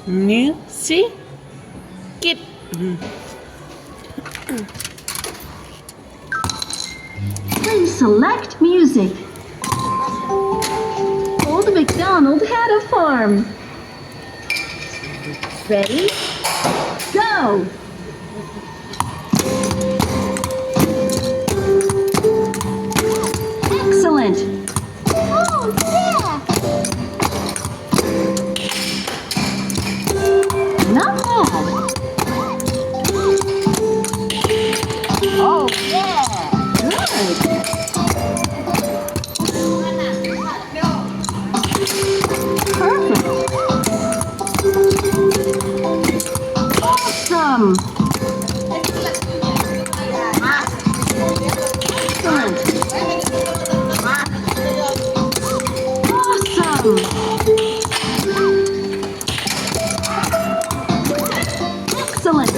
Music. Please select music. Old McDonald had a farm. Ready? Go! Excellent! Oh, yeah! Not bad. Oh, yeah! Good! Perfect! Awesome! Excellent! Awesome! Excellent!